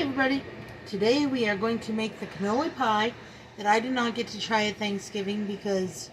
everybody! Today we are going to make the cannoli pie that I did not get to try at Thanksgiving because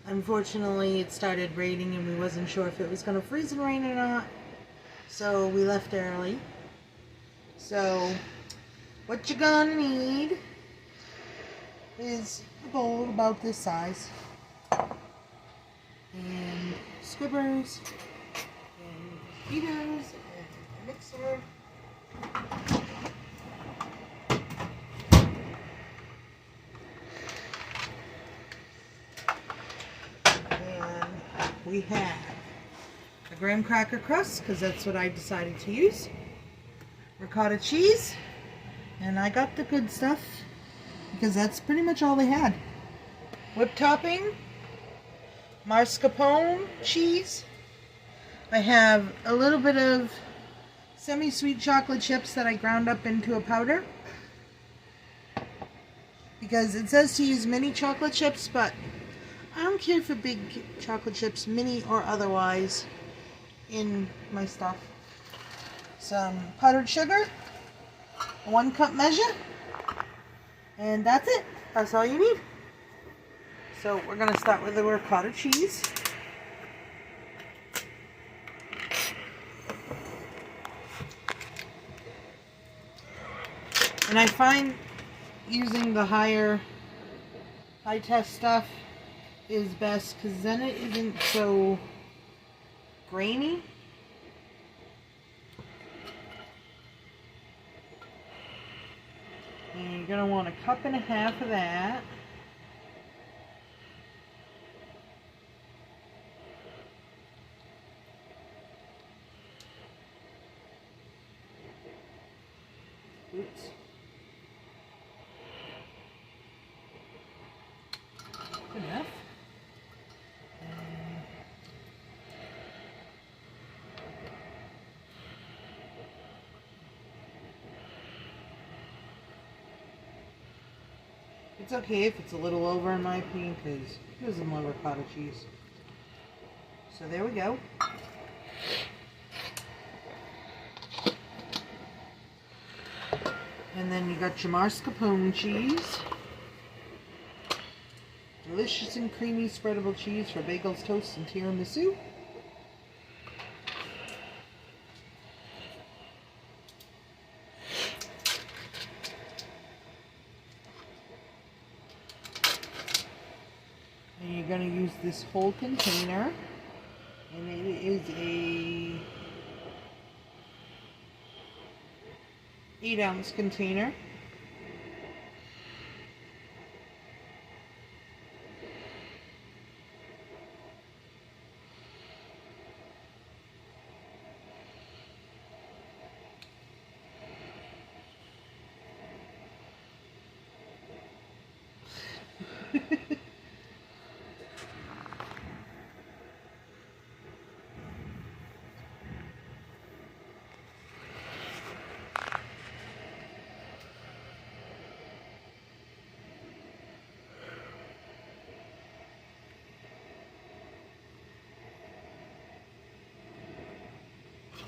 unfortunately it started raining and we wasn't sure if it was going to freeze and rain or not. So we left early. So what you're gonna need is a bowl about this size and squibbers and beaters and a mixer. And we have a graham cracker crust because that's what I decided to use, ricotta cheese, and I got the good stuff because that's pretty much all they had. Whipped topping, mascarpone cheese. I have a little bit of semi-sweet chocolate chips that I ground up into a powder because it says to use mini chocolate chips, but I don't care for big chocolate chips, mini or otherwise, in my stuff. Some powdered sugar, 1 cup measure, and that's it. That's all you need. So we're going to start with the ricotta cheese. And I find using the high test stuff is best because then it isn't so grainy. And you're going to want 1.5 cups of that. Oops. Enough. It's okay if it's a little over in my opinion because here's more ricotta cheese. So there we go. And then you got your mascarpone cheese. Delicious and creamy spreadable cheese for bagels, toast, and tiramisu. And you're going to use this whole container. And it is a 8-ounce container.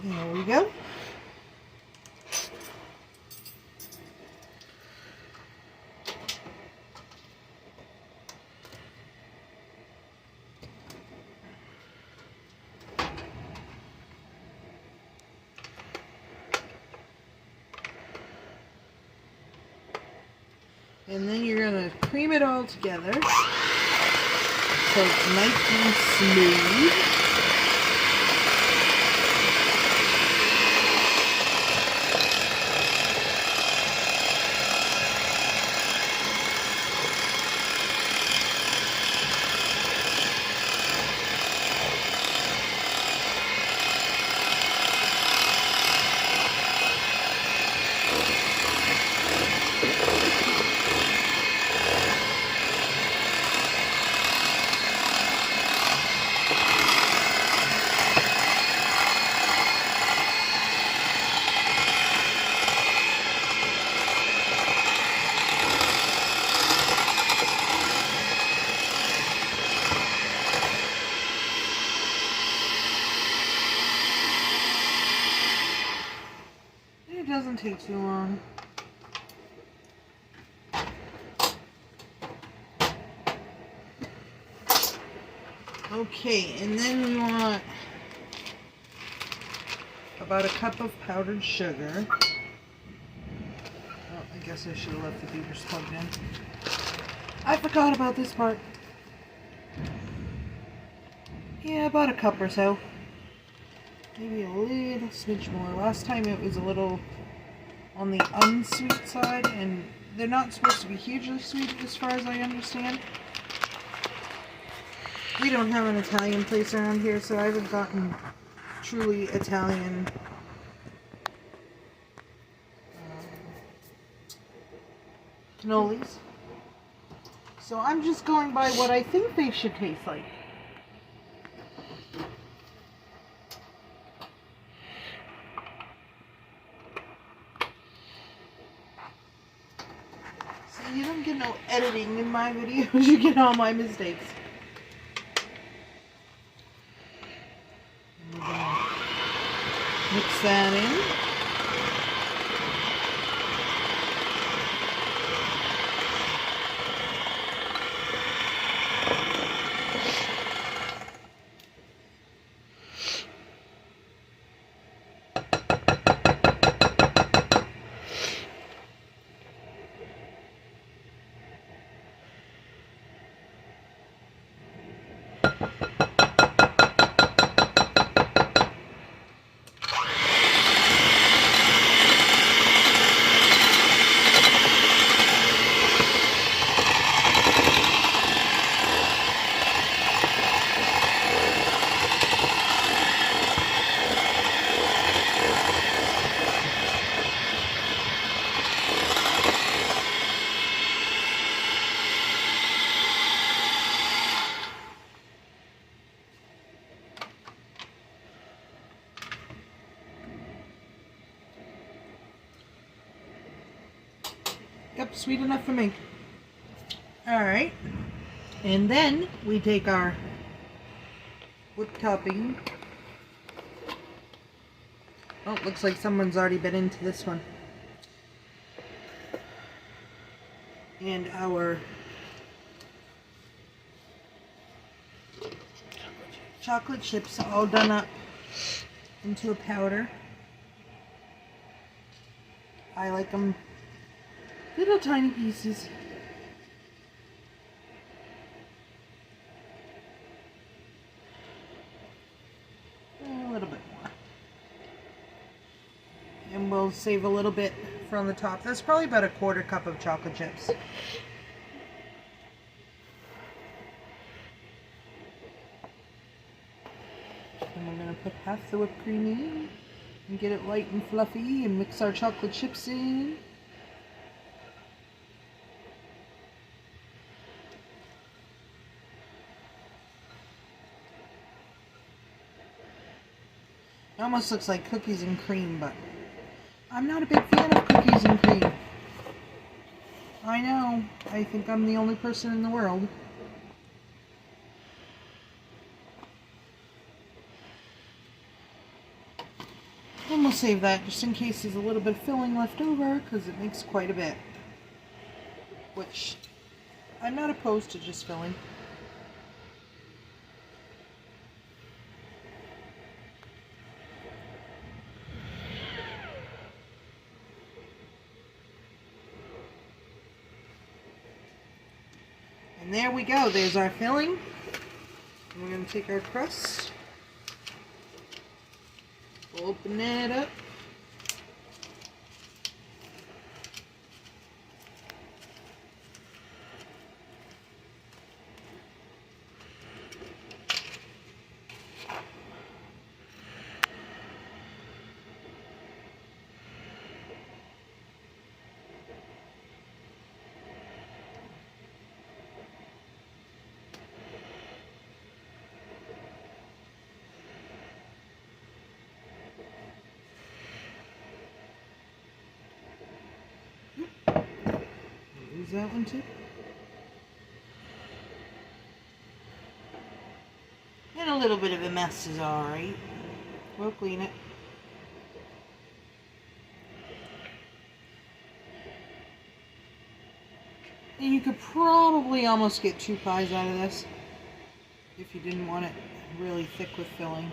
There we go. And then you're going to cream it all together so it's nice and smooth. It doesn't take too long. Okay, and then we want about a cup of powdered sugar. Oh, I guess I should have left the beavers plugged in. I forgot about this part. Yeah, about a cup or so. Maybe a little smidge more. Last time it was a little on the unsweet side, and they're not supposed to be hugely sweet as far as I understand. We don't have an Italian place around here, so I haven't gotten truly Italian cannolis. So I'm just going by what I think they should taste like. So you don't get no editing in my videos, you get all my mistakes. And we're gonna mix that in. Yep, sweet enough for me. Alright. And then we take our whipped topping. Oh, looks like someone's already been into this one. And our chocolate chips all done up into a powder. I like them little tiny pieces. A little bit more. And we'll save a little bit from the top. That's probably about a quarter cup of chocolate chips. And we're going to put half the whipped cream in and get it light and fluffy and mix our chocolate chips in. It almost looks like cookies and cream, but I'm not a big fan of cookies and cream. I know. I think I'm the only person in the world. And we'll save that just in case there's a little bit of filling left over, because it makes quite a bit. Which, I'm not opposed to just filling. And there we go. There's our filling. And we're going to take our crust. Open that up. Use that one too. And a little bit of a mess is alright. We'll clean it. And you could probably almost get 2 pies out of this if if you didn't want it really thick with filling.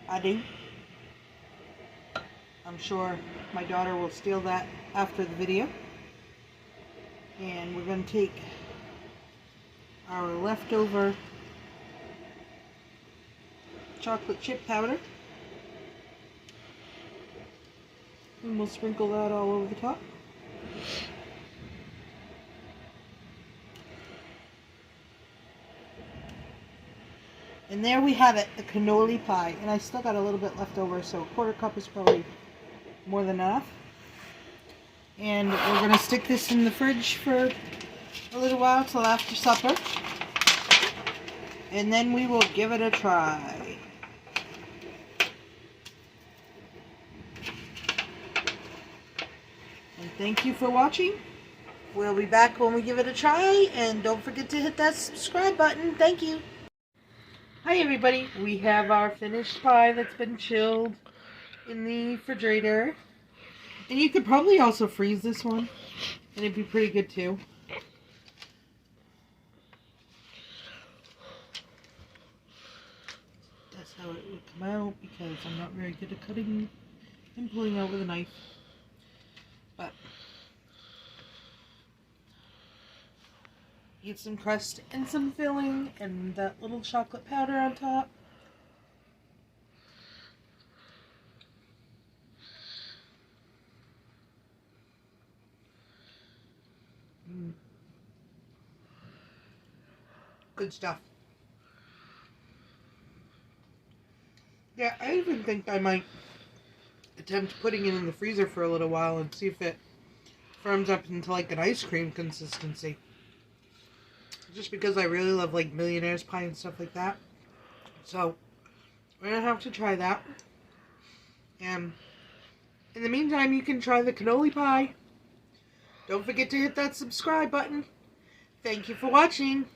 I do. I'm sure my daughter will steal that after the video. And we're going to take our leftover chocolate chip powder and we'll sprinkle that all over the top. And there we have it, the cannoli pie. And I still got a little bit left over, so a quarter cup is probably more than enough. And we're going to stick this in the fridge for a little while till after supper. And then we will give it a try. And thank you for watching. We'll be back when we give it a try. And don't forget to hit that subscribe button. Thank you. Hi everybody. We have our finished pie that's been chilled in the refrigerator. And you could probably also freeze this one. And it'd be pretty good too. That's how it would come out because I'm not very good at cutting and pulling out with a knife. But get some crust and some filling and that little chocolate powder on top. Good stuff. Yeah, I even think I might attempt putting it in the freezer for a little while and see if it firms up into like an ice cream consistency. Just because I really love like millionaire's pie and stuff like that. So, we're going to have to try that. And in the meantime, you can try the cannoli pie. Don't forget to hit that subscribe button. Thank you for watching.